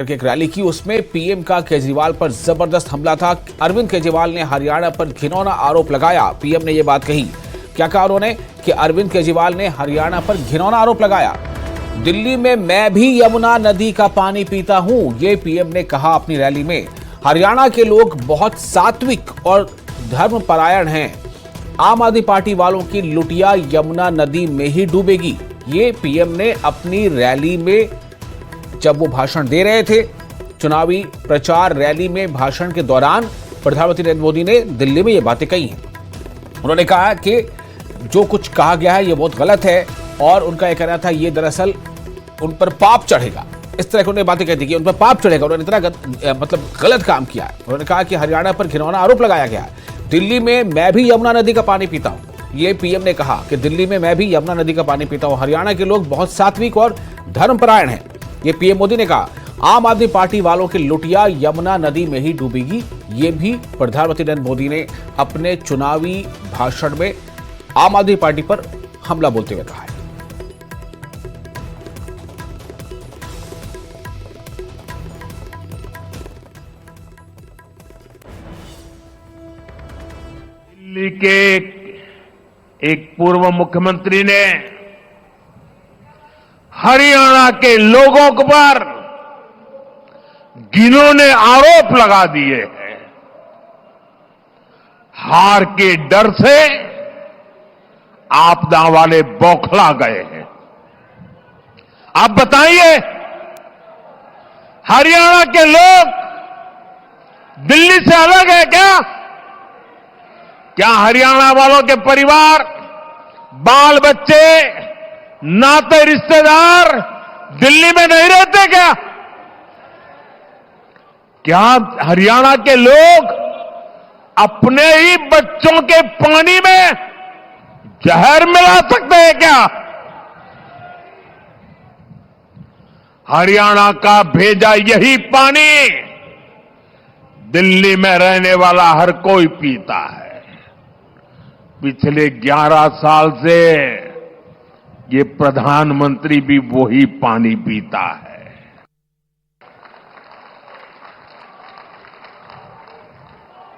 एक रैली की, उसमें पीएम का केजरीवाल पर जबरदस्त हमला था। अरविंद केजरीवाल ने हरियाणा पर घिनौना आरोप लगाया। पीएम ने यह बात कही। क्या कहा उन्होंने कि अरविंद केजरीवाल ने हरियाणा पर घिनौना आरोप लगाया। दिल्ली में मैं भी यमुना नदी का पानी पीता हूं, ये पीएम ने कहा अपनी रैली में। हरियाणा के लोग बहुत सात्विक और धर्मपरायण हैं। आम आदमी पार्टी वालों की लुटिया यमुना नदी में ही डूबेगी, ये पीएम ने अपनी रैली में जब वो भाषण दे रहे थे। चुनावी प्रचार रैली में भाषण के दौरान प्रधानमंत्री नरेंद्र मोदी ने दिल्ली में ये बातें कही हैं। उन्होंने कहा कि जो कुछ कहा गया है ये बहुत गलत है और उनका यह कहना था ये दरअसल उन पर पाप चढ़ेगा। इस तरह की उन्होंने बातें कह दी कि उन पर पाप चढ़ेगा। उन्होंने इतना गलत काम किया है। उन्होंने कहा कि हरियाणा पर घिनौना आरोप लगाया गया है। दिल्ली में मैं भी यमुना नदी का पानी पीता हूं, ये पीएम ने कहा कि दिल्ली में मैं भी यमुना नदी का पानी पीता हूं। हरियाणा के लोग बहुत सात्विक और धर्मपरायण हैं, ये पीएम मोदी ने कहा। आम आदमी पार्टी वालों की लुटिया यमुना नदी में ही डूबेगी, ये भी प्रधानमंत्री नरेंद्र मोदी ने अपने चुनावी भाषण में आम आदमी पार्टी पर हमला बोलते हुए कहा है। दिल्ली के एक पूर्व मुख्यमंत्री ने हरियाणा के लोगों पर घिनौने आरोप लगा दिए हैं। हार के डर से आपदा वाले बौखला गए हैं। आप बताइए, हरियाणा के लोग दिल्ली से अलग है क्या? क्या हरियाणा वालों के परिवार, बाल बच्चे, नाते रिश्तेदार दिल्ली में नहीं रहते क्या? क्या हरियाणा के लोग अपने ही बच्चों के पानी में जहर मिला सकते हैं क्या? हरियाणा का भेजा यही पानी दिल्ली में रहने वाला हर कोई पीता है। पिछले 11 साल से ये प्रधानमंत्री भी वही पानी पीता है।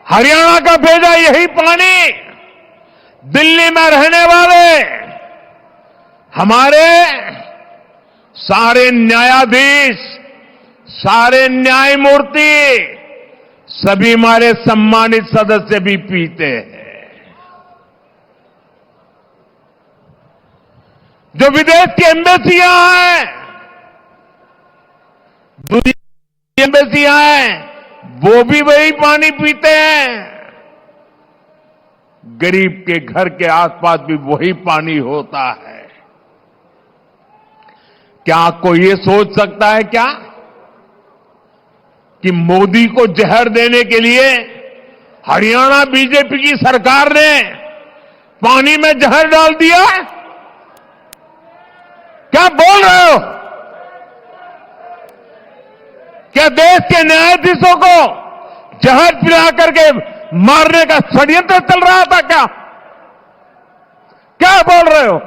हरियाणा का भेजा यही पानी दिल्ली में रहने वाले हमारे सारे न्यायाधीश, सारे न्यायमूर्ति, सभी हमारे सम्मानित सदस्य भी पीते हैं। जो विदेश की एम्बेसियां हैं, दुनिया की एम्बेसियां हैं, वो भी वही पानी पीते हैं। गरीब के घर के आसपास भी वही पानी होता है। क्या कोई ये सोच सकता है क्या कि मोदी को जहर देने के लिए हरियाणा बीजेपी की सरकार ने पानी में जहर डाल दिया? क्या बोल रहे हो? क्या देश के न्यायाधीशों को जहर पिला करके मारने का षड्यंत्र चल रहा था क्या? क्या बोल रहे हो?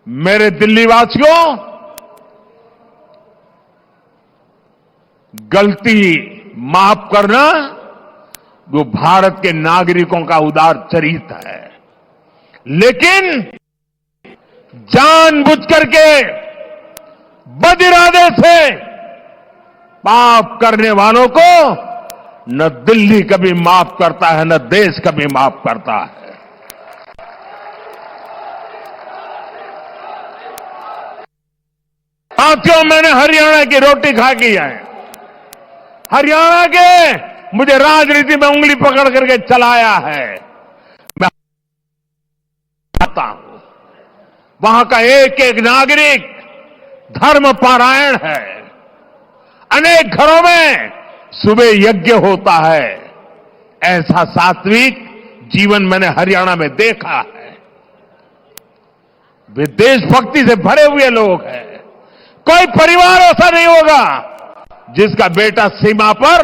मेरे दिल्ली वासियों, गलती माफ करना वो भारत के नागरिकों का उदार चरित्र है, लेकिन जानबूझ करके बद इरादे से पाप करने वालों को न दिल्ली कभी माफ करता है, न देश कभी माफ करता है। साथियों, मैंने हरियाणा की रोटी खा की है। हरियाणा के मुझे राजनीति में उंगली पकड़ करके चलाया है। मैं आता हूं, वहां का एक एक नागरिक धर्मपरायण है। अनेक घरों में सुबह यज्ञ होता है। ऐसा सात्विक जीवन मैंने हरियाणा में देखा है। वे देशभक्ति से भरे हुए लोग हैं। कोई परिवार ऐसा नहीं होगा जिसका बेटा सीमा पर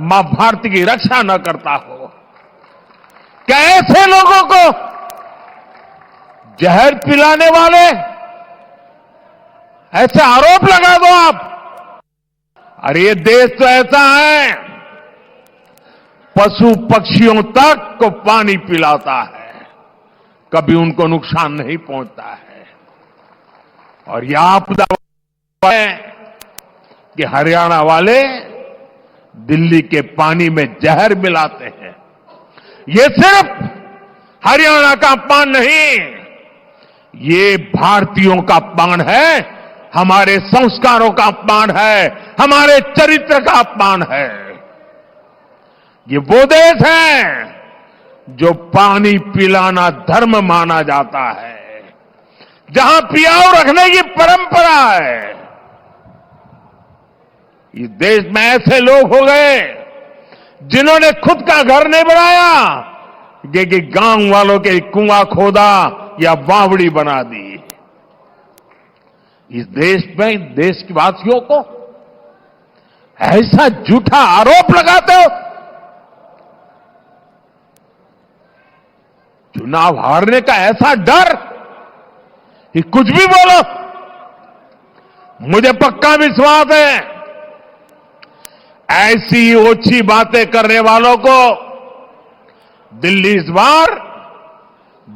मां भारती की रक्षा न करता हो। क्या ऐसे लोगों को जहर पिलाने वाले ऐसे आरोप लगा दो आप। अरे ये देश तो ऐसा है, पशु पक्षियों तक को पानी पिलाता है, कभी उनको नुकसान नहीं पहुंचता है। और यह आपदा है कि हरियाणा वाले दिल्ली के पानी में जहर मिलाते हैं। ये सिर्फ हरियाणा का अपमान नहीं, ये भारतीयों का अपमान है, हमारे संस्कारों का अपमान है, हमारे चरित्र का अपमान है। ये वो देश है जो पानी पिलाना धर्म माना जाता है, जहां पियाऊ रखने की परंपरा है। इस देश में ऐसे लोग हो गए जिन्होंने खुद का घर नहीं बनाया, कि गांव वालों के कुआं खोदा या बावड़ी बना दी। इस देश में देश की वासियों को ऐसा झूठा आरोप लगाते हो। चुनाव हारने का ऐसा डर कि कुछ भी बोलो। मुझे पक्का विश्वास है ऐसी ओछी बातें करने वालों को दिल्ली इस बार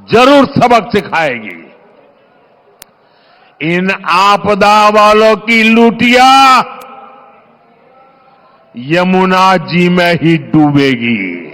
जरूर सबक सिखाएगी। इन आपदा वालों की लूटिया यमुना जी में ही डूबेगी।